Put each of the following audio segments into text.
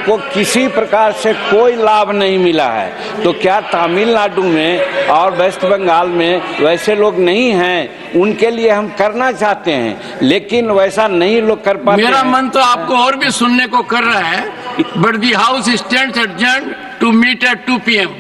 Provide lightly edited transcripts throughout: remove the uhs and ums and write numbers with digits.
को किसी प्रकार से कोई लाभ नहीं मिला है। तो क्या तमिलनाडु में और वेस्ट बंगाल में वैसे लोग नहीं हैं? उनके लिए हम करना चाहते हैं, लेकिन वैसा नहीं लोग कर पाते। मेरा मन तो आपको और भी सुनने को कर रहा है, but the house stands adjourned to meet at 2 PM.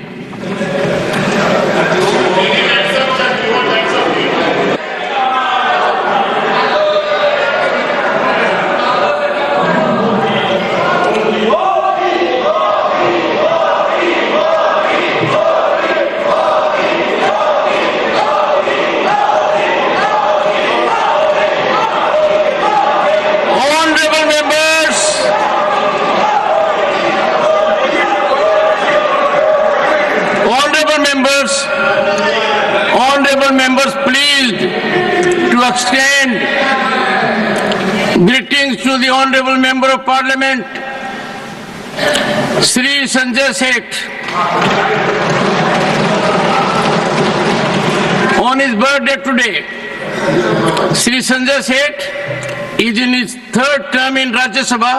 Honorable members, pleased to extend greetings to the Honorable Member of Parliament, Sri Sanjay Seth, on his birthday today. Sri Sanjay Seth is in his 3rd term in Rajya Sabha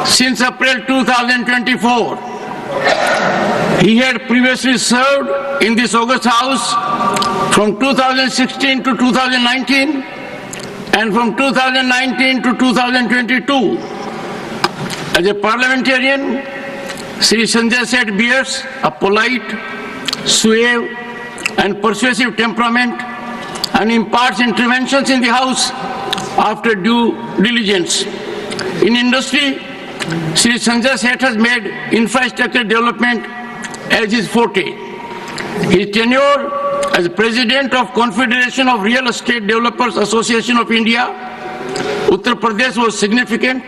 since April 2024. He had previously served in this August House from 2016 to 2019 and from 2019 to 2022. As a parliamentarian, Sri Sanjay Seth bears a polite, suave and persuasive temperament and imparts interventions in the House after due diligence. In industry, Sri Sanjay Seth has made infrastructure development as his forte. His tenure as President of Confederation of Real Estate Developers Association of India, Uttar Pradesh was significant,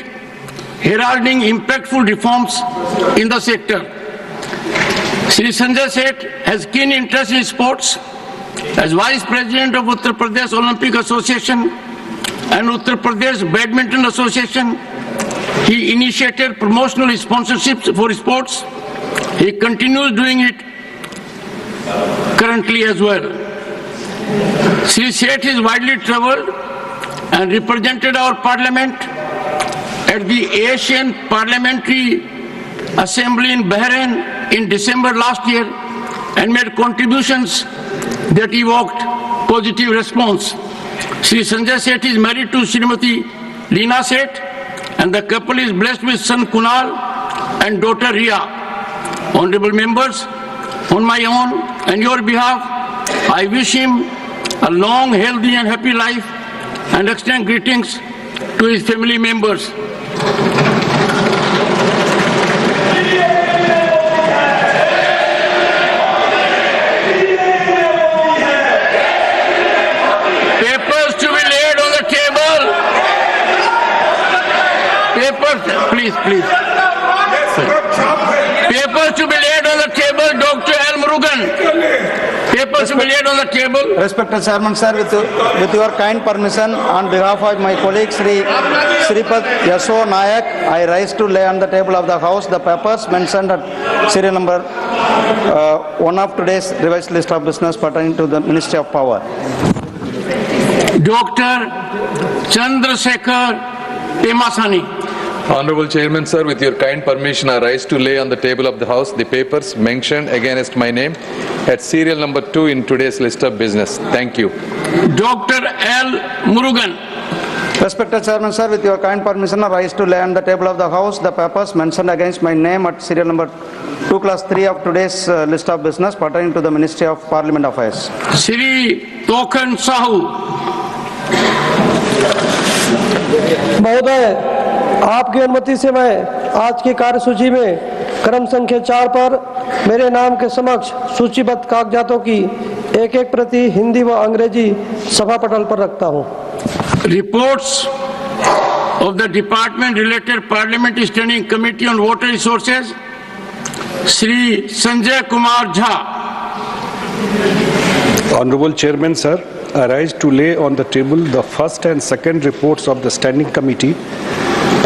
heralding impactful reforms in the sector. Sri Sanjay Seth has keen interest in sports. As Vice President of Uttar Pradesh Olympic Association and Uttar Pradesh Badminton Association, he initiated promotional sponsorships for sports. He continues doing it currently as well. Sri Seth is widely traveled and represented our parliament at the Asian Parliamentary Assembly in Bahrain in December last year and made contributions that evoked positive response. Sri Sanjay Seth is married to Srimati Leena Seth and the couple is blessed with son Kunal and daughter Ria. Honorable members, on my own and your behalf, I wish him a long, healthy and happy life and extend greetings to his family members. Papers to be laid on the table. Papers, please. Papers to be laid on the table, Dr. L. Murugan. Papers to be laid on the table. Respected Chairman, sir, with your kind permission, on behalf of my colleague Sripad Yasho Nayak, I rise to lay on the table of the House the papers mentioned at serial number 1 of today's revised list of business pertaining to the Ministry of Power. Dr. Chandrasekhar Pemasani. Honorable Chairman, sir, with your kind permission, I rise to lay on the table of the House the papers mentioned against my name at serial number 2 in today's list of business. Thank you. Dr. L. Murugan. Respected Chairman, sir, with your kind permission, I rise to lay on the table of the House the papers mentioned against my name at serial number 2 class 3 of today's list of business pertaining to the Ministry of Parliament Affairs. Shri Tokhan Sahu. महोदय, आपकी अनुमति से मैं आज की कार्यसूची में क्रम संख्या 4 पर मेरे नाम के समक्ष सूचीबद्ध कागजातों की एक प्रति हिंदी व अंग्रेजी सभा पटल पर रखता हूं। Reports of the Department Related Parliamentary Standing Committee on Water Resources, Shri Sanjay Kumar Jha. Honorable Chairman, sir, I rise to lay on the table the first and second reports of the Standing Committee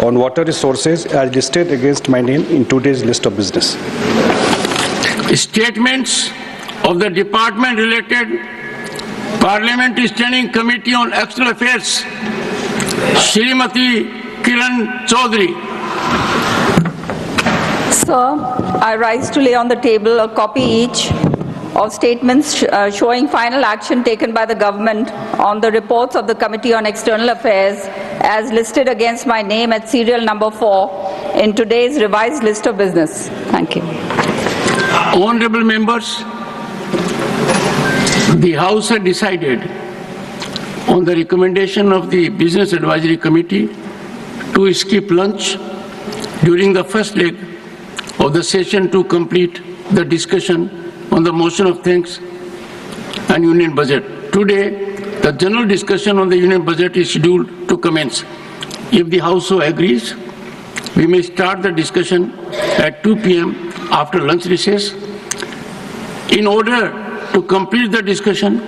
on Water Resources as listed against my name in today's list of business. Statements of the Department Related Parliamentary Standing Committee on External Affairs, Shrimati Kiran Chaudhary. Sir, I rise to lay on the table a copy each of statements showing final action taken by the government on the reports of the Committee on External Affairs as listed against my name at serial number 4 in today's revised list of business. Thank you. Honorable members, the House had decided on the recommendation of the Business Advisory Committee to skip lunch during the first leg of the session to complete the discussion on the motion of thanks and union budget. Today, the general discussion on the union budget is scheduled to commence. If the House so agrees, we may start the discussion at 2 p.m. after lunch recess. In order to complete the discussion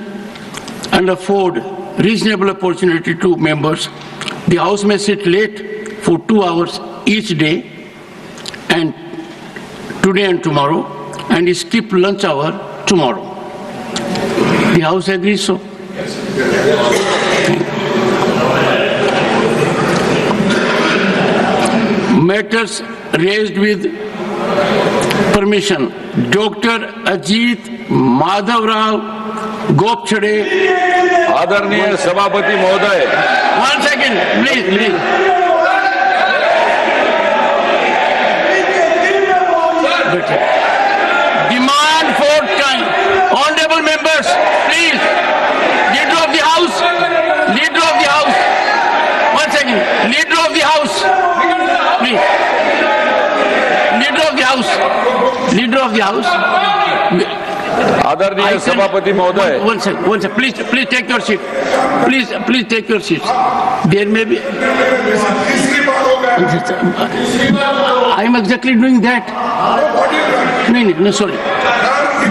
and afford reasonable opportunity to members, the House may sit late for 2 hours each day, and today and tomorrow, and skip lunch hour tomorrow. The House agrees so? Matters raised with permission. Dr. Ajit Madhav Rao Gopchade. आदरणीय सभापति महोदय, 1 second, please. Demand for time. Honorable members, please. Leader of the House. 1 second. Leader of the House. Please. Leader of the House. आदरणीय सभापति महोदय, One second. Please take your seat. Please take your seats. There may be. I am exactly doing that. No, sorry.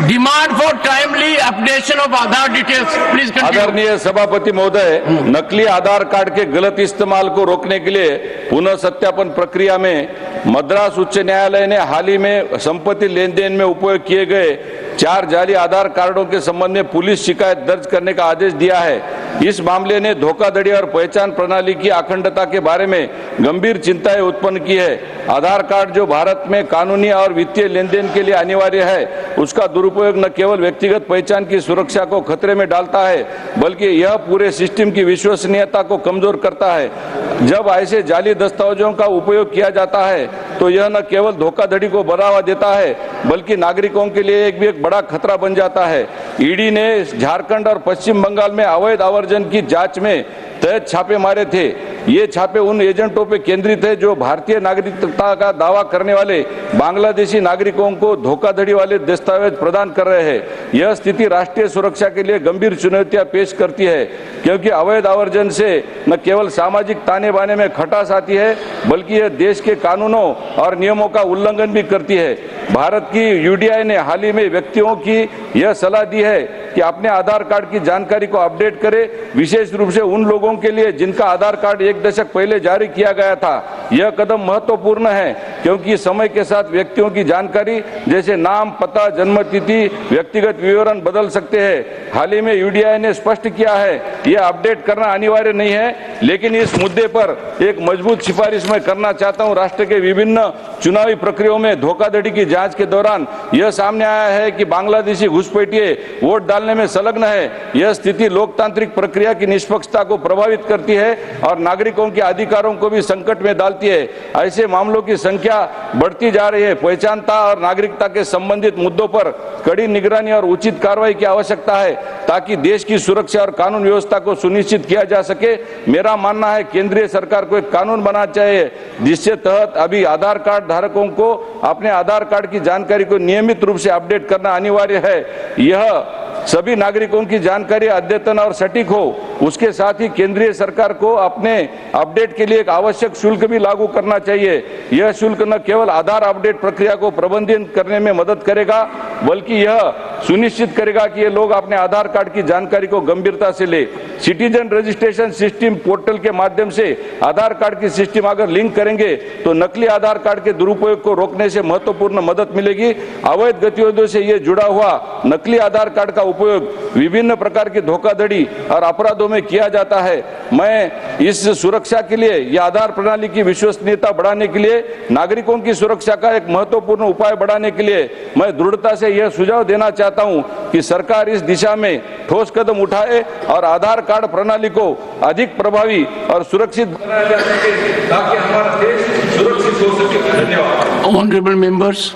Demand for timely updation of Aadhaar details. Please continue. आदरणीय सभापति महोदय, नकली आधार card के गलत इस्तेमाल को रोकने के लिए पुनः सत्यापन प्रक्रिया में मद्रास उच्च न्यायालय ने हाल ही में संपत्ति लेन देन में उपयोग किए गए 4 जाली आधार कार्डों के संबंध में पुलिस शिकायत दर्ज करने का आदेश दिया है। इस मामले ने धोखाधड़ी और पहचान प्रणाली की अखंडता के बारे में गंभीर चिंताएं उत्पन्न की है। आधार कार्ड जो भारत में कानूनी और वित्तीय लेन देन के लिए अनिवार्य है, उसका दुरुपयोग न केवल व्यक्तिगत पहचान की सुरक्षा को खतरे में डालता है, बल्कि यह पूरे सिस्टम की विश्वसनीयता को कमजोर करता है। जब ऐसे जाली दस्तावेजों का उपयोग किया जाता है तो यह न केवल धोखाधड़ी को बढ़ावा देता है, बल्कि नागरिकों के लिए एक बड़ा खतरा बन जाता है। ईडी ने झारखंड और पश्चिम बंगाल में अवैध आवर्जन की जांच में तहत छापे मारे थे। ये छापे उन एजेंटों पर केंद्रित है जो भारतीय नागरिकता का दावा करने वाले बांग्लादेशी नागरिकों को धोखाधड़ी वाले दस्तावेज प्रदान कर रहे हैं। यह स्थिति राष्ट्रीय सुरक्षा के लिए गंभीर चुनौतियां पेश करती है, क्योंकि अवैध आवर्जन से न केवल सामाजिक ताने बाने में खटास आती है, बल्कि यह देश के कानूनों और नियमों का उल्लंघन भी करती है। भारत की यूडीआई ने हाल ही में व्यक्तियों की यह सलाह दी है कि अपने आधार कार्ड की जानकारी को अपडेट करें, विशेष रूप से उन लोगों के लिए जिनका आधार कार्ड 1 दशक पहले जारी किया गया था। यह कदम महत्वपूर्ण है क्योंकि समय के साथ व्यक्तियों की जानकारी जैसे नाम, पता, जन्मतिथि, व्यक्तिगत विवरण बदल सकते हैं। हाल ही में यूडीआई ने स्पष्ट किया है यह अपडेट करना अनिवार्य नहीं है, लेकिन इस मुद्दे पर एक मजबूत सिफारिश मैं करना चाहता हूं। राष्ट्र के विभिन्न चुनावी प्रक्रियाओं में धोखाधड़ी की जांच के दौरान यह सामने आया है कि बांग्लादेशी घुसपैठिए वोट डालने में संलग्न है। यह स्थिति लोकतांत्रिक प्रक्रिया की निष्पक्षता को प्रभावित करती है और नागरिकों के अधिकारों को भी संकट में डालती है। ऐसे मामलों की संख्या बढ़ती जा रही है। पहचानता और नागरिकता के संबंधित मुद्दों पर कड़ी निगरानी और उचित कार्रवाई की आवश्यकता है ताकि देश की सुरक्षा और कानून व्यवस्था को सुनिश्चित किया जा सके। मेरा मानना है केंद्रीय सरकार को एक कानून बनाना चाहिए जिसके तहत अभी आधार कार्ड धारकों को अपने आधार कार्ड की जानकारी को नियमित रूप से अपडेट करना अनिवार्य है। यह सभी नागरिकों की जानकारी अद्यतन और सटीक हो। उसके साथ ही केंद्रीय सरकार को अपने अपडेट के लिए एक आवश्यक शुल्क भी लागू करना चाहिए। यह शुल्क न केवल आधार अपडेट प्रक्रिया को प्रबंधित करने में मदद करेगा, बल्कि यह सुनिश्चित करेगा कि ये लोग अपने आधार कार्ड की जानकारी को गंभीरता से ले। सिटीजन रजिस्ट्रेशन सिस्टम पोर्टल के माध्यम से आधार कार्ड की सिस्टम अगर लिंक करेंगे तो नकली आधार कार्ड के दुरुपयोग को रोकने से महत्वपूर्ण मदद मिलेगी। अवैध गतिविधियों से ये जुड़ा हुआ नकली आधार कार्ड का उपयोग विभिन्न प्रकार की धोखाधड़ी और अपराधों में किया जाता है। मैं इस सुरक्षा के लिए यह आधार प्रणाली की विश्वसनीयता बढ़ाने के लिए, नागरिकों की सुरक्षा का एक महत्वपूर्ण उपाय बढ़ाने के लिए मैं दृढ़ता से यह सुझाव देना चाहता हूं कि सरकार इस दिशा में ठोस कदम उठाए और आधार कार्ड प्रणाली को अधिक प्रभावी और सुरक्षित बनाया जा सके ताकि हमारा देश सुरक्षित हो सके। धन्यवाद। Honorable members,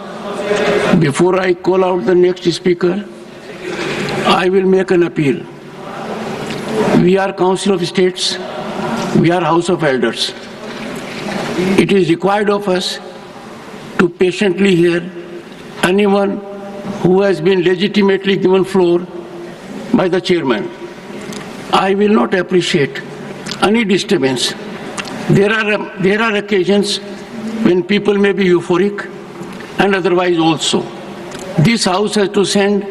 before I call out the next speaker, I will make an appeal. We are Council of States, we are House of Elders. It is required of us to patiently hear anyone who has been legitimately given floor by the chairman. I will not appreciate any disturbance. There are occasions when people may be euphoric and otherwise also. This House has to send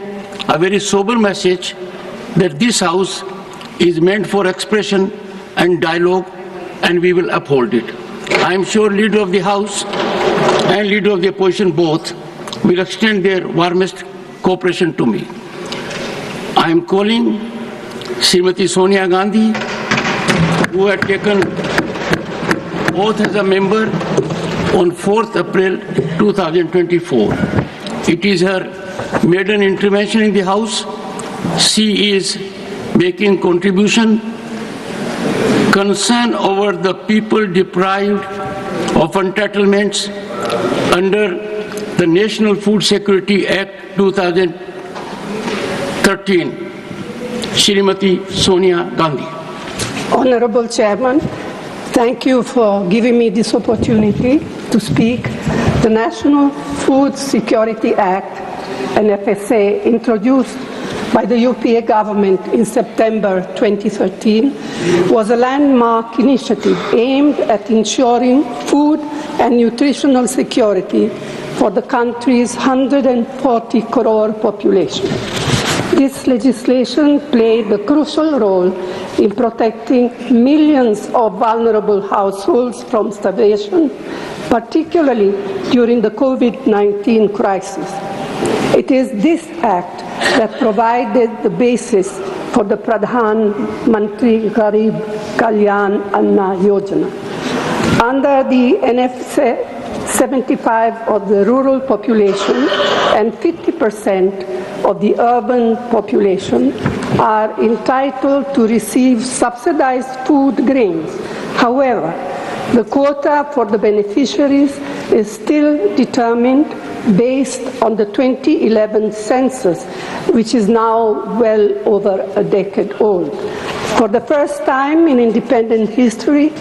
a very sober message that this House is meant for expression and dialogue, and we will uphold it. I am sure Leader of the House and Leader of the Opposition both will extend their warmest cooperation to me. I am calling Srimati Sonia Gandhi, who had taken oath as a member on 4th April 2024. It is her maiden intervention in the House. She is making contribution, concern over the people deprived of entitlements under the National Food Security Act 2013. Srimati Sonia Gandhi. Honorable Chairman, thank you for giving me this opportunity to speak. The National Food Security Act, NFSA, introduced by the UPA government in September 2013, was a landmark initiative aimed at ensuring food and nutritional security for the country's 140 crore population. This legislation played a crucial role in protecting millions of vulnerable households from starvation, particularly during the COVID-19 crisis. It is this act that provided the basis for the Pradhan Mantri Garib Kalyan Anna Yojana. Under the NFSA, 75% of the rural population and 50% of the urban population are entitled to receive subsidized food grains. However, the quota for the beneficiaries is still determined based on the 2011 census, which is now well over a decade old. For the first time in independent history,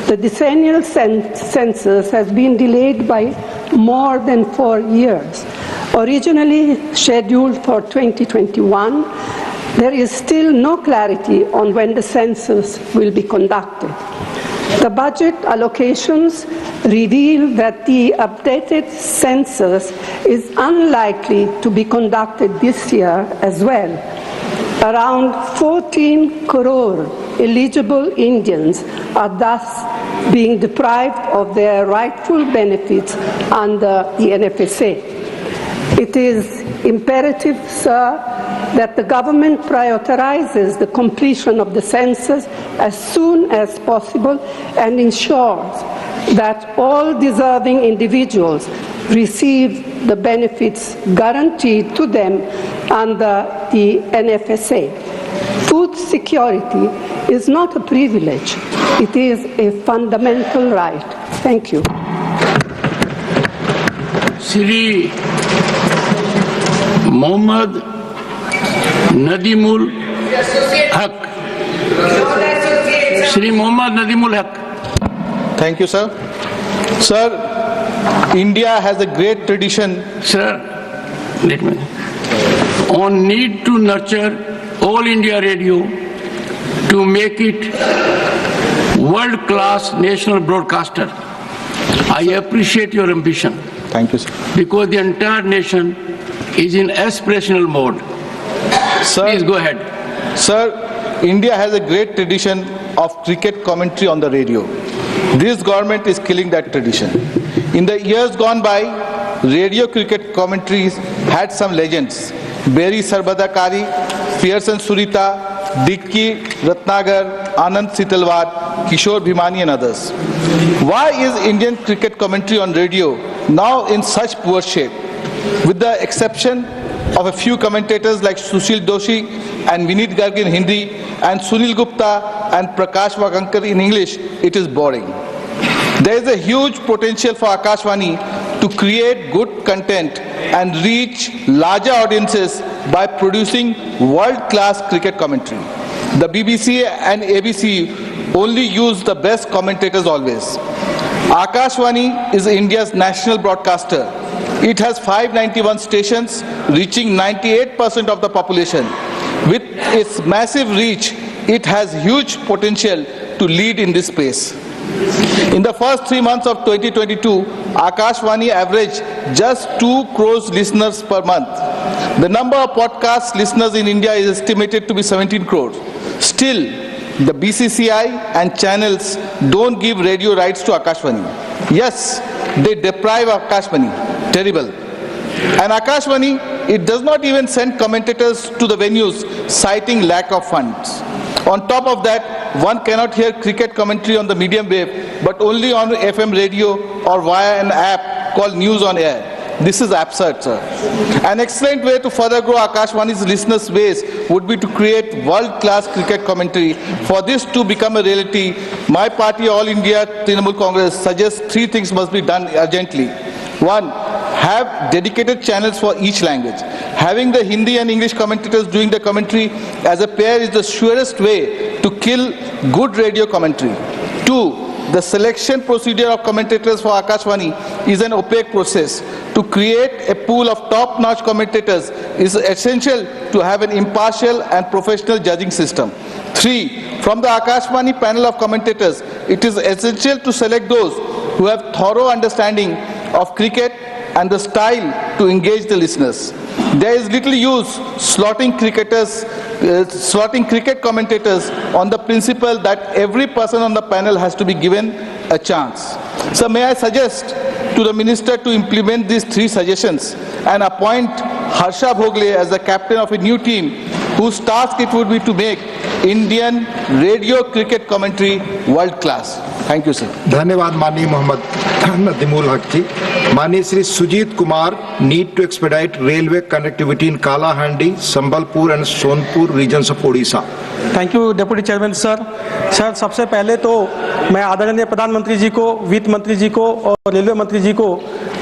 the decennial census has been delayed by more than 4 years. Originally scheduled for 2021, there is still no clarity on when the census will be conducted. The budget allocations reveal that the updated census is unlikely to be conducted this year as well. Around 14 crore eligible Indians are thus being deprived of their rightful benefits under the NFSA. It is imperative, sir, that the government prioritizes the completion of the census as soon as possible and ensures that all deserving individuals receive the benefits guaranteed to them under the NFSA. Food security is not a privilege, it is a fundamental right. Thank you. Shri Mohammad Nadimul Haq. Shri Mohammad Nadimul Haq. Thank you, sir. Sir, India has a great tradition. Sir, let me. On need to nurture All India Radio to make it world-class national broadcaster. I appreciate your ambition. Thank you, sir. Because the entire nation is in aspirational mode. Sir, Please go ahead. Sir, India has a great tradition of cricket commentary on the radio. This government is killing that tradition. In the years gone by, radio cricket commentaries had some legends. Berry Sarbadakari, Pearson Surita, Dikki Ratnagar, Anand Sitalwar, Kishore Bhimani and others. Why is Indian cricket commentary on radio now in such poor shape? With the exception of a few commentators like Sushil Doshi and Vineet Garg in Hindi and Sunil Gupta and Prakash Vagankar in English, it is boring. There is a huge potential for Akashvani to create good content and reach larger audiences by producing world-class cricket commentary. The BBC and ABC only use the best commentators always. Akashvani is India's national broadcaster. It has 591 stations reaching 98% of the population. With its massive reach, it has huge potential to lead in this space. In the first 3 months of 2022, Akashvani averaged just 2 crores listeners per month. The number of podcast listeners in India is estimated to be 17 crores. Still, the BCCI and channels don't give radio rights to Akashvani. Yes, they deprive Akashvani. Terrible. And Akashvani, it does not even send commentators to the venues, citing lack of funds. On top of that, one cannot hear cricket commentary on the medium wave, but only on FM radio or via an app called News on Air. This is absurd, sir. An excellent way to further grow Akashvani's listeners' base would be to create world-class cricket commentary. For this to become a reality, my party, All India Trinamool Congress, suggests 3 things must be done urgently. 1, have dedicated channels for each language. Having the Hindi and English commentators doing the commentary as a pair is the surest way to kill good radio commentary. 2, the selection procedure of commentators for Akashvani is an opaque process. To create a pool of top-notch commentators is essential to have an impartial and professional judging system. 3, from the Akashvani panel of commentators, it is essential to select those who have thorough understanding of cricket and the style to engage the listeners. There is little use slotting cricket commentators on the principle that every person on the panel has to be given a chance. So may I suggest to the minister to implement these 3 suggestions and appoint Harsha Bhogle as the captain of a new team whose task it would be to make Indian radio cricket commentary world class. Thank you, sir. धन्यवाद माननीय मोहम्मद नदीमुल हक जी. माननीय Shri Sujit Kumar, need to expedite railway connectivity in Kalahandi, Sambalpur and Sonpur regions of Odisha. Thank you deputy chairman sir. Sir सबसे पहले तो मैं आदरणीय प्रधानमंत्री जी को, वित्त मंत्री जी को और रेलवे मंत्री जी को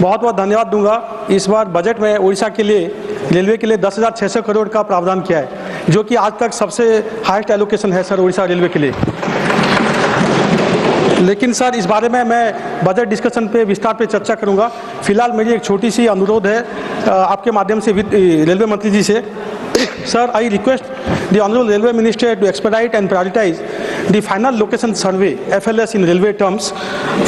बहुत बहुत धन्यवाद दूंगा. इस बार बजट में उड़ीसा के लिए रेलवे के लिए 10,600 करोड़ का प्रावधान किया है, जो कि आज तक सबसे हाईएस्ट एलोकेशन है सर उड़ीसा रेलवे के लिए. लेकिन सर इस बारे में मैं बजट डिस्कशन पे विस्तार पे चर्चा करूंगा. फिलहाल मेरी एक छोटी सी अनुरोध है आपके माध्यम से रेलवे मंत्री जी से. Sir, I request the Honorable Railway Minister to expedite and prioritize the final location survey, FLS in railway terms,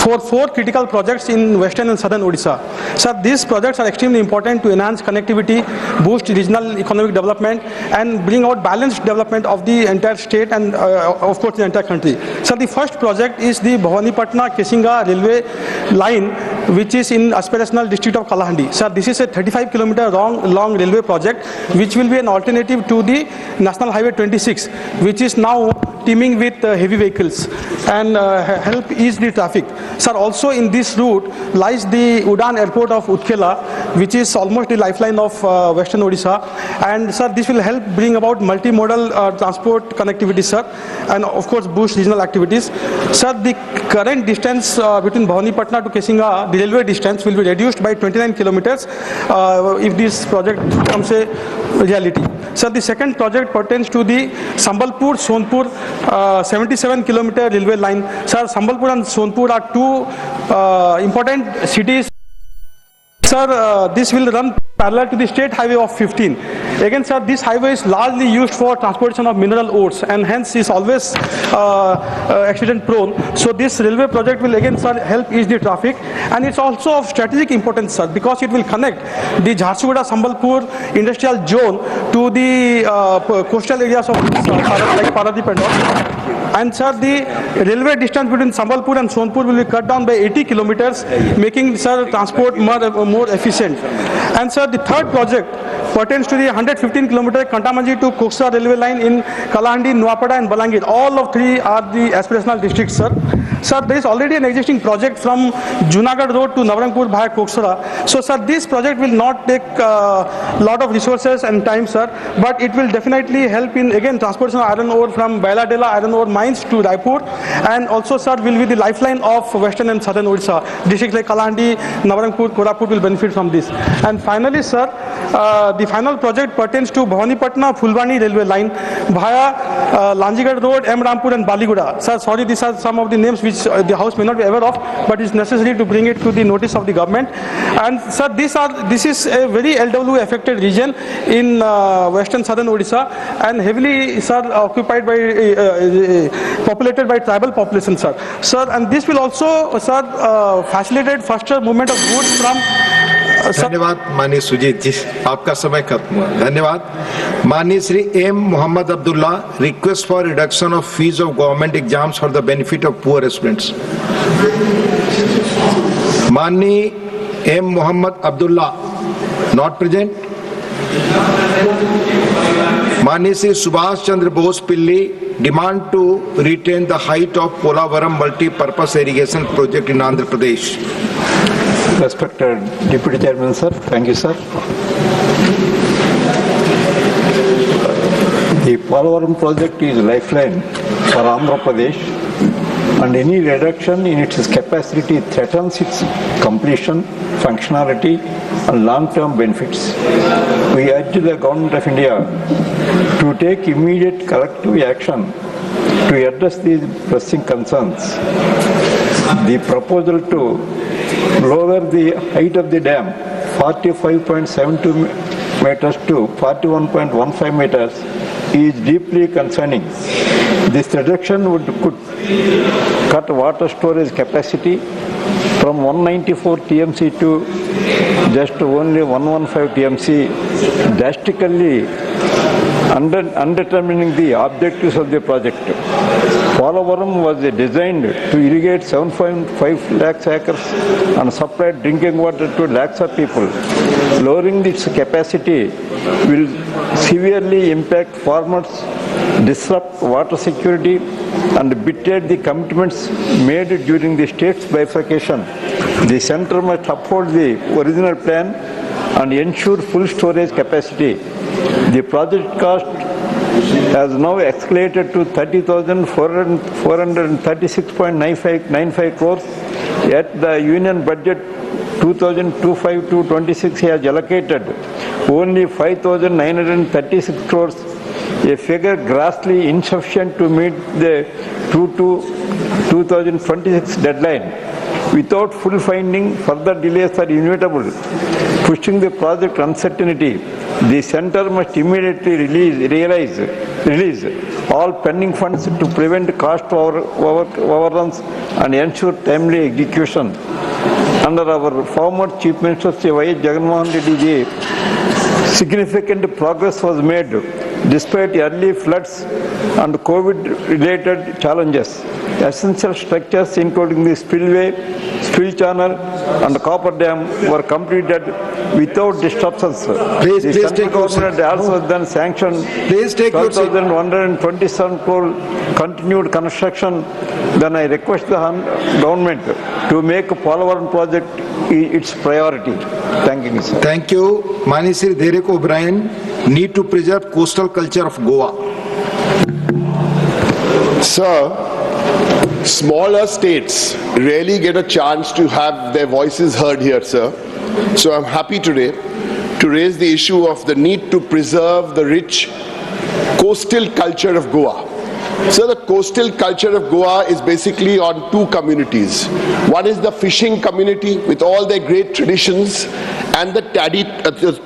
for 4 critical projects in western and southern Odisha. Sir, these projects are extremely important to enhance connectivity, boost regional economic development, and bring out balanced development of the entire state and, of course, the entire country. Sir, the first project is the Bhawanipatna-Kesinga railway line, which is in aspirational district of Kalahandi. Sir, this is a 35-kilometer long railway project, which will be an alternative to the National Highway 26, which is now teeming with heavy vehicles and help ease the traffic. Sir, also in this route lies the Udan Airport of Utkela, which is almost the lifeline of Western Odisha. And sir, this will help bring about multimodal transport connectivity, sir, and of course boost regional activities. Sir, the current distance between Bhawanipatna to Kesinga, the railway distance, will be reduced by 29 kilometers if this project becomes a reality. Sir, the second project pertains to the Sambalpur-Sonpur 77-kilometer railway line. Sir, Sambalpur and Sonpur are 2 important cities Sir, this will run parallel to the state highway of 15. Again, sir, this highway is largely used for transportation of mineral ores and hence is always accident prone. So this railway project will again, sir, help ease the traffic, and it's also of strategic importance, sir, because it will connect the Jharsuguda-Sambalpur industrial zone to the coastal areas of like Paradip and all. And sir, the railway distance between Sambalpur and Sonpur will be cut down by 80 kilometers, making, sir, transport more efficient. And sir, the third project pertains to the 115 kilometer Kantamanji to Koksara railway line in Kalahandi, Nuapada and Balangir. All of three are the aspirational districts, sir. Sir, there is already an existing project from Junagadh Road to Navrangpur via Koksara. So, sir, this project will not take a lot of resources and time, sir, but it will definitely help in, again, transportation of iron ore from Bailadela iron ore mines to Raipur, and also, sir, will be the lifeline of western and southern Odisha. Districts like Kalahandi, Navrangpur, Koraput will benefit from this. And finally, sir, the final project pertains to Bhawanipatna Fulbani railway line via Lanjigad Road, M. Rampur and Baliguda. Sir, sorry, these are some of the names which the House may not be aware of, but it's necessary to bring it to the notice of the government. And sir, this is a very LW affected region in western southern Odisha, and heavily, sir, occupied by populated by tribal population, sir. Sir, and this will also, sir, facilitate faster movement of goods from धन्यवाद माननीय सुजीत जी, आपका समय खत्म हुआ। धन्यवाद। माननीय Shri M Mohammed Abdullah, request for reduction of fees of government exams for the benefit of poor students. माननीय M Mohammed Abdullah, not present. माननीय Shri Subhash Chandra Bose Pilli, demand to retain the height of Polavaram multipurpose irrigation project in Andhra Pradesh. Respected Deputy Chairman, sir. Thank you, sir. The Polavaram project is lifeline for Andhra Pradesh, and any reduction in its capacity threatens its completion, functionality, and long-term benefits. We urge the Government of India to take immediate collective action to address these pressing concerns. The proposal to lower the height of the dam 45.72 meters to 41.15 meters is deeply concerning. This reduction could cut water storage capacity from 194 TMC to just only 115 TMC, drastically undetermining the objectives of the project. Polavaram was designed to irrigate 7.5 lakhs acres and supply drinking water to lakhs of people. Lowering its capacity will severely impact farmers, disrupt water security, and betray the commitments made during the state's bifurcation. The centre must uphold the original plan and ensure full storage capacity. The project cost has now escalated to 30,436.95 crores. Yet the union budget 2025-26 has allocated only 5,936 crores, a figure grossly insufficient to meet the 2026 deadline. Without full funding, further delays are inevitable, pushing the project uncertainty. The centre must immediately release all pending funds to prevent cost overruns and ensure timely execution. Under our former Chief Minister Sri Y. Jagannath Reddy ji, significant progress was made despite early floods and COVID-related challenges. Essential structures including the spillway, spill channel and copper dam were completed without disruptions. The central government also then sanctioned 12,127 crore continued construction. Then I request the government to make Polavaram project its priority. Thank you, sir. Thank you. Mani Sri Derek O'Brien, need to preserve coastal culture of Goa. Sir, smaller states rarely get a chance to have their voices heard here, sir. So I'm happy today to raise the issue of the need to preserve the rich coastal culture of Goa. So the coastal culture of Goa is basically on two communities. One is the fishing community with all their great traditions and the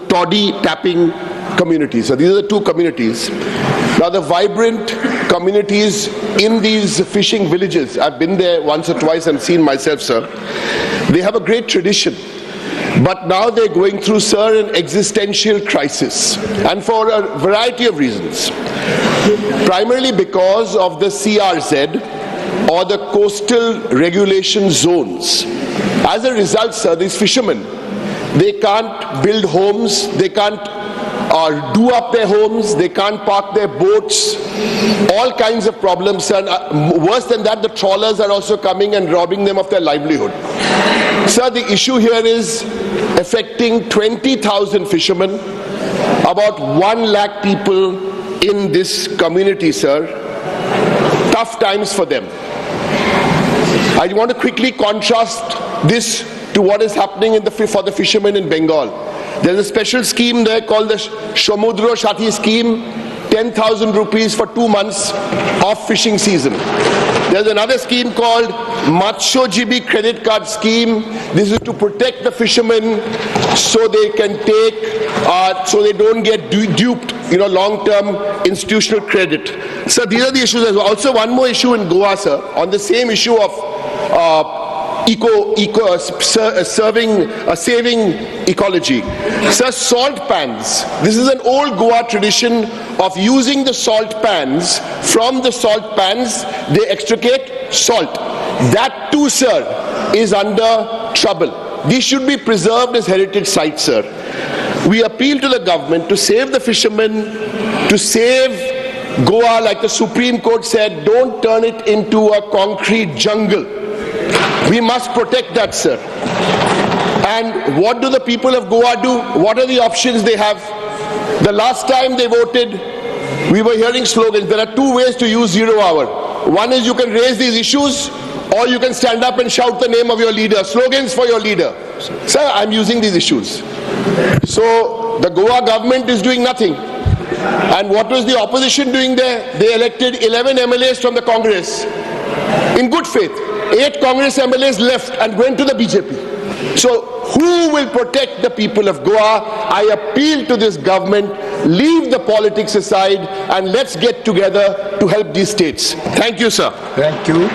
toddy tapping communities. So these are the two communities. Now the vibrant communities in these fishing villages, I've been there once or twice and seen myself, sir. They have a great tradition. But now they're going through, sir, an existential crisis, and for a variety of reasons. Primarily because of the CRZ, or the coastal regulation zones. As a result, sir, these fishermen, they can't build homes, they can't do up their homes, they can't park their boats, all kinds of problems, sir. Worse than that, the trawlers are also coming and robbing them of their livelihood. Sir, the issue here is affecting 20,000 fishermen, about 1 lakh people in this community, sir. Tough times for them. I want to quickly contrast this to what is happening for the fishermen in Bengal. There's a special scheme there called the Samudra Sathi scheme, 10,000 rupees for 2 months of fishing season. There's another scheme called Matsyojibi credit card scheme. This is to protect the fishermen so they can take, so they don't get duped, long-term institutional credit. So these are the issues. There's also one more issue in Goa, sir, on the same issue of saving ecology. Sir, salt pans. This is an old Goa tradition of using the salt pans. From the salt pans, they extricate salt. That too, sir, is under trouble. These should be preserved as heritage sites, sir. We appeal to the government to save the fishermen, to save Goa, like the Supreme Court said, don't turn it into a concrete jungle. We must protect that, sir. And what do the people of Goa do? What are the options they have? The last time they voted, we were hearing slogans. There are 2 ways to use 0 hour. One is you can raise these issues, or you can stand up and shout the name of your leader, slogans for your leader. Sir, I'm using these issues. So the Goa government is doing nothing. And what was the opposition doing there? They elected 11 MLAs from the Congress in good faith. 8 Congress MLAs left and went to the BJP. So who will protect the people of Goa? I appeal to this government, leave the politics aside and let's get together to help these states. Thank you, sir. Thank you.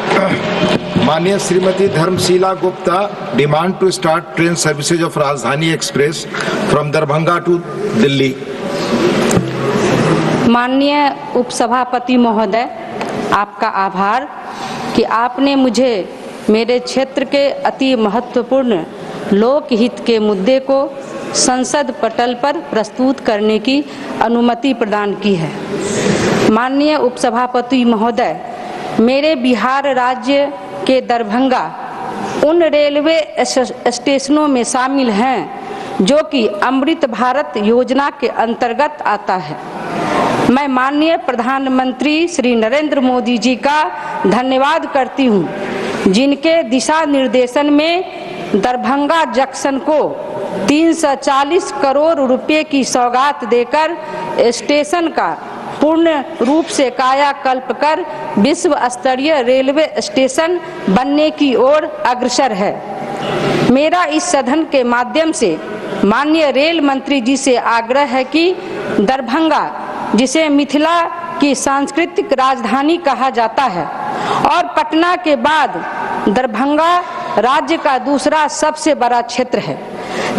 Manya Srimati Dharmshila Gupta demand to start train services of Rajdhani Express from Darbhanga to Delhi. माननीय उपसभापति महोदय, आपका आभार कि आपने मुझे मेरे क्षेत्र के अति महत्वपूर्ण लोकहित के मुद्दे को संसद पटल पर प्रस्तुत करने की अनुमति प्रदान की है। माननीय उपसभापति महोदय, मेरे बिहार राज्य के दरभंगा उन रेलवे स्टेशनों में शामिल हैं जो कि अमृत भारत योजना के अंतर्गत आता है। मैं माननीय प्रधानमंत्री श्री नरेंद्र मोदी जी का धन्यवाद करती हूं, जिनके दिशा निर्देशन में दरभंगा जंक्शन को 340 करोड़ रुपए की सौगात देकर स्टेशन का पूर्ण रूप से कायाकल्प कर विश्व स्तरीय रेलवे स्टेशन बनने की ओर अग्रसर है। मेरा इस सदन के माध्यम से माननीय रेल मंत्री जी से आग्रह है कि दरभंगा, जिसे मिथिला की सांस्कृतिक राजधानी कहा जाता है और पटना के बाद दरभंगा राज्य का दूसरा सबसे बड़ा क्षेत्र है,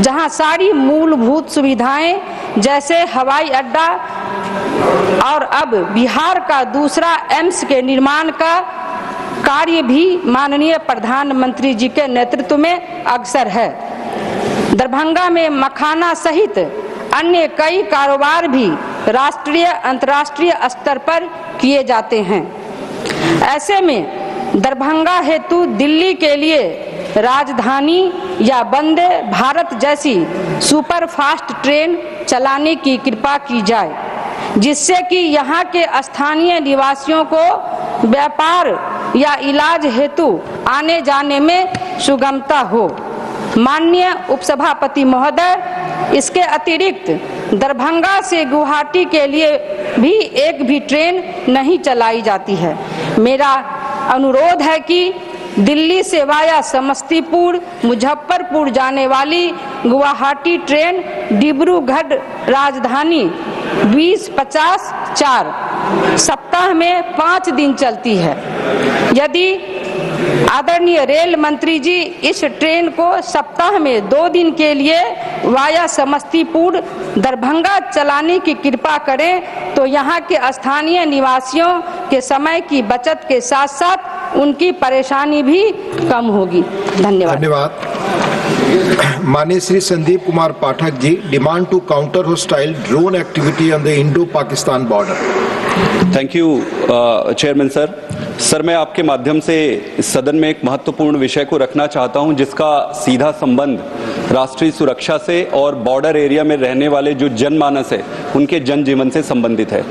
जहां सारी मूलभूत सुविधाएं जैसे हवाई अड्डा और अब बिहार का दूसरा एम्स के निर्माण का कार्य भी माननीय प्रधानमंत्री जी के नेतृत्व में अग्रसर है। दरभंगा में मखाना सहित अन्य कई कारोबार भी राष्ट्रीय अंतर्राष्ट्रीय स्तर पर किए जाते हैं। ऐसे में दरभंगा हेतु दिल्ली के लिए राजधानी या वंदे भारत जैसी सुपर फास्ट ट्रेन चलाने की कृपा की जाए, जिससे कि यहाँ के स्थानीय निवासियों को व्यापार या इलाज हेतु आने जाने में सुगमता हो। माननीय उपसभापति महोदय, इसके अतिरिक्त दरभंगा से गुवाहाटी के लिए भी एक भी ट्रेन नहीं चलाई जाती है। मेरा अनुरोध है कि दिल्ली से वाया समस्तीपुर मुजफ्फरपुर जाने वाली गुवाहाटी ट्रेन डिब्रूगढ़ राजधानी 20-50-4 सप्ताह में 5 दिन चलती है। यदि आदरणीय रेल मंत्री जी इस ट्रेन को सप्ताह में 2 दिन के लिए वाया समस्तीपुर दरभंगा चलाने की कृपा करें तो यहाँ के स्थानीय निवासियों के समय की बचत के साथ साथ उनकी परेशानी भी कम होगी। धन्यवाद। धन्यवाद। माननीय Shri Sandeep Kumar Pathak ji, demand to counter hostile drone activity on the Indo Pakistan border. Thank you chairman sir. Sir, मैं आपके माध्यम से इस सदन में एक महत्वपूर्ण विषय को रखना चाहता हूं जिसका सीधा संबंध राष्ट्रीय सुरक्षा से और बॉर्डर एरिया में रहने वाले जो जनमानस है उनके जनजीवन से संबंधित है।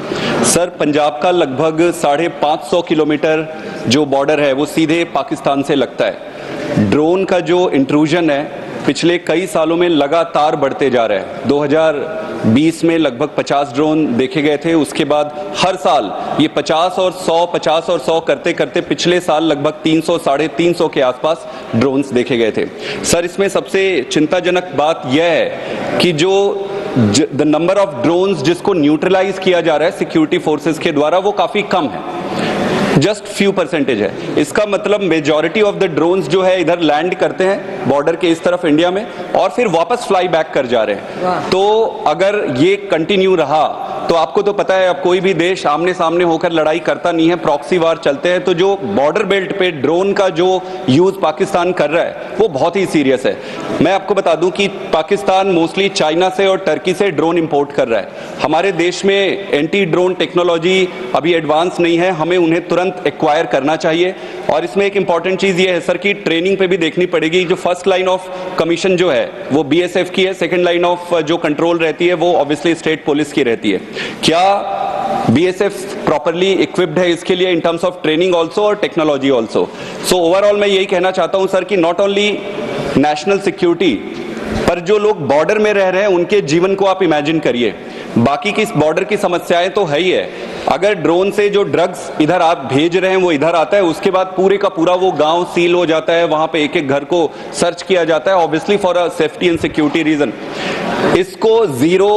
सर, पंजाब का लगभग 550 किलोमीटर जो बॉर्डर है वो सीधे पाकिस्तान से लगता है। ड्रोन का जो इंट्रूजन है पिछले कई सालों में लगातार बढ़ते जा रहा है। 2020 में लगभग 50 ड्रोन देखे गए थे, उसके बाद हर साल ये 50 और 100 करते करते पिछले साल लगभग 300-350 के आसपास ड्रोन्स देखे गए थे। सर, इसमें सबसे चिंताजनक बात यह है कि जो द नंबर ऑफ ड्रोन्स जिसको न्यूट्रलाइज किया जा रहा है सिक्योरिटी फोर्सेस के द्वारा वो काफी कम है, जस्ट फ्यू परसेंटेज है। इसका मतलब मेजॉरिटी ऑफ द ड्रोन्स जो है इधर लैंड करते हैं बॉर्डर के इस तरफ इंडिया में और फिर वापस फ्लाई बैक कर जा रहे हैं। तो अगर ये कंटिन्यू रहा तो आपको तो पता है अब कोई भी देश आमने सामने होकर लड़ाई करता नहीं है, प्रॉक्सी वार चलते हैं। तो जो बॉर्डर बेल्ट पे ड्रोन का जो यूज पाकिस्तान कर रहा है वो बहुत ही सीरियस है। मैं आपको बता दूं कि पाकिस्तान मोस्टली चाइना से और टर्की से ड्रोन इंपोर्ट कर रहा है। हमारे देश में एंटी ड्रोन टेक्नोलॉजी अभी एडवांस नहीं है, हमें उन्हें तुरंत एक्वायर करना चाहिए। और इसमें एक इंपॉर्टेंट चीज ये है सर कि ट्रेनिंग पे भी देखनी पड़ेगी। जो फर्स्ट लाइन ऑफ कमीशन जो है वो बीएसएफ की है, सेकंड लाइन ऑफ जो कंट्रोल रहती है वो ऑब्वियसली स्टेट पुलिस की रहती है। क्या बीएसएफ प्रॉपरली इक्विप्ड है इसके लिए in terms of training also और टेक्नोलॉजी ऑल्सो? सो ओवरऑल मैं यही कहना चाहता हूं सर कि नॉट ओनली नेशनल सिक्योरिटी पर जो लोग बॉर्डर में रह रहे हैं उनके जीवन को आप इमेजिन करिए। बाकी की बॉर्डर की समस्याएं तो है ही है। अगर ड्रोन से जो ड्रग्स इधर आप भेज रहे हैं वो इधर आता है, उसके बाद पूरे का पूरा वो गांव सील हो जाता है, वहां पे एक एक घर को सर्च किया जाता है obviously for a safety and security reason. इसको जीरो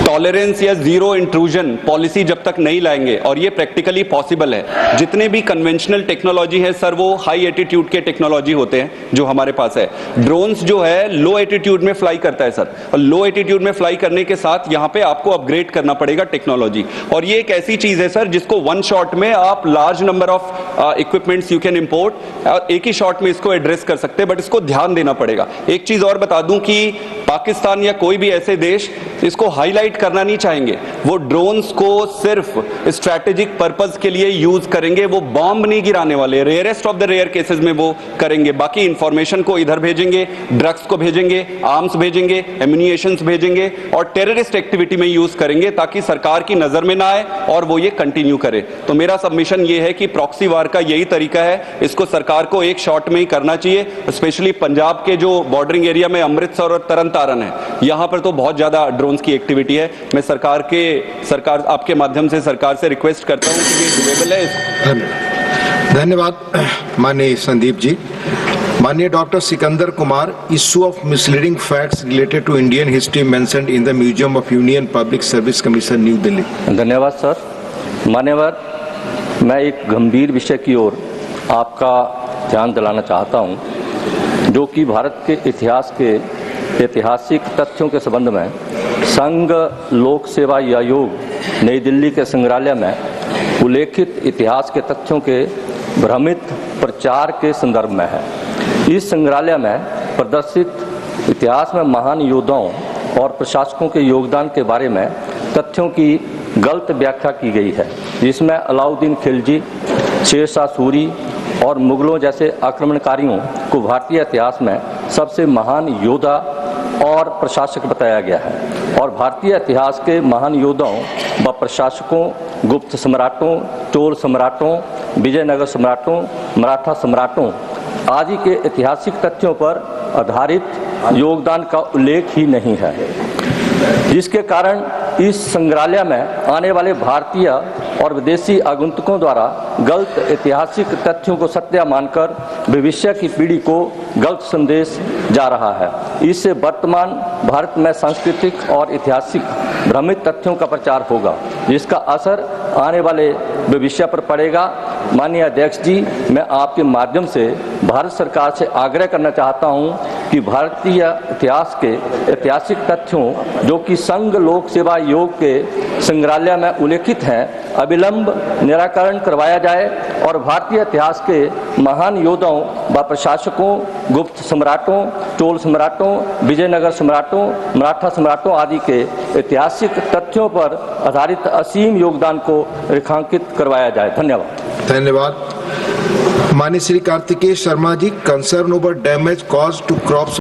टॉलरेंस या जीरो इंट्रूजन पॉलिसी जब तक नहीं लाएंगे, और ये प्रैक्टिकली पॉसिबल है। जितने भी कन्वेंशनल टेक्नोलॉजी है सर वो हाई एटीट्यूड के टेक्नोलॉजी होते हैं जो हमारे पास है। ड्रोन्स जो है लो एटीट्यूड में फ्लाई करता है सर, और लो एटीट्यूड में फ्लाई करने के साथ यहाँ पे आपको अपग्रेड करना पड़ेगा टेक्नोलॉजी। और ये एक ऐसी चीज है सर जिसको वन शॉट में आप large number of equipments you can import और एक ही शॉट में इसको एड्रेस कर सकते हैं, बट इसको ध्यान देना पड़ेगा। एक चीज और बता दूं कि पाकिस्तान या कोई भी ऐसे देश इसको हाईलाइट करना नहीं चाहेंगे। वो ड्रोन्स को सिर्फ स्ट्रैटेजिक पर्पस के लिए यूज करेंगे, वो बॉम्ब नहीं गिराने वाले, rarest of the rare cases में वो करेंगे। बाकी इंफॉर्मेशन को इधर भेजेंगे, ड्रग्स को भेजेंगे, आर्म्स भेजेंगे, एम्यूनिशंस भेजेंगे और टेररिस्ट एक्टिविटी में यूज करेंगे ताकि सरकार की नजर में ना आए और वो ये कंटिन्यू करे। तो मेरा सबमिशन ये है कि प्रॉक्सी वार का यही तरीका है, इसको सरकार को एक शॉट में ही करना चाहिए। स्पेशली पंजाब के जो बॉर्डरिंग एरिया में अमृतसर और तरन तारन है, यहाँ पर तो बहुत ज्यादा ड्रोन्स की एक्टिविटी है। मैं सरकार आपके माध्यम से सरकार से रिक्वेस्ट करता हूं कि ये डुएबल है। धन्यवाद माननीय संदीप जी। माननीय doctor Sikandar Kumar, issue of misleading facts related to Indian history mentioned in the museum of Union Public Service Commission New Delhi. धन्यवाद सर। मान्यवर, मैं एक गंभीर विषय की ओर आपका ध्यान दिलाना चाहता हूं जो कि भारत के इतिहास के ऐतिहासिक तथ्यों के संबंध में संघ लोक सेवा आयोग नई दिल्ली के संग्रहालय में उल्लेखित इतिहास के तथ्यों के भ्रमित प्रचार के संदर्भ में है। इस संग्रहालय में प्रदर्शित इतिहास में महान योद्धाओं और प्रशासकों के योगदान के बारे में तथ्यों की गलत व्याख्या की गई है, जिसमें अलाउद्दीन खिलजी, शेरशाह सूरी और मुगलों जैसे आक्रमणकारियों को भारतीय इतिहास में सबसे महान योद्धा और प्रशासक बताया गया है। और भारतीय इतिहास के महान योद्धाओं व प्रशासकों, गुप्त सम्राटों, चोल सम्राटों, विजयनगर सम्राटों, मराठा सम्राटों आदि के ऐतिहासिक तथ्यों पर आधारित योगदान का उल्लेख ही नहीं है, जिसके कारण इस संग्रहालय में आने वाले भारतीय और विदेशी आगंतुकों द्वारा गलत ऐतिहासिक तथ्यों को सत्य मानकर भविष्य की पीढ़ी को गलत संदेश जा रहा है। इससे वर्तमान भारत में सांस्कृतिक और ऐतिहासिक भ्रमित तथ्यों का प्रचार होगा, जिसका असर आने वाले भविष्य पर पड़ेगा। माननीय अध्यक्ष जी, मैं आपके माध्यम से भारत सरकार से आग्रह करना चाहता हूं कि भारतीय इतिहास के ऐतिहासिक तथ्यों जो कि संघ लोक सेवा आयोग के संग्रहालय में उल्लेखित हैं, अविलंब निराकरण करवाया जाए और भारतीय इतिहास के महान योद्धाओं व प्रशासकों, गुप्त सम्राटों, चोल सम्राटों, विजयनगर सम्राटों, मराठा सम्राटों आदि के ऐतिहासिक तथ्यों पर आधारित असीम योगदान को रेखांकित करवाया जाए। धन्यवाद। धन्यवाद। माननीय Shri Kartikeya Sharma ji, concern over damage cause to crops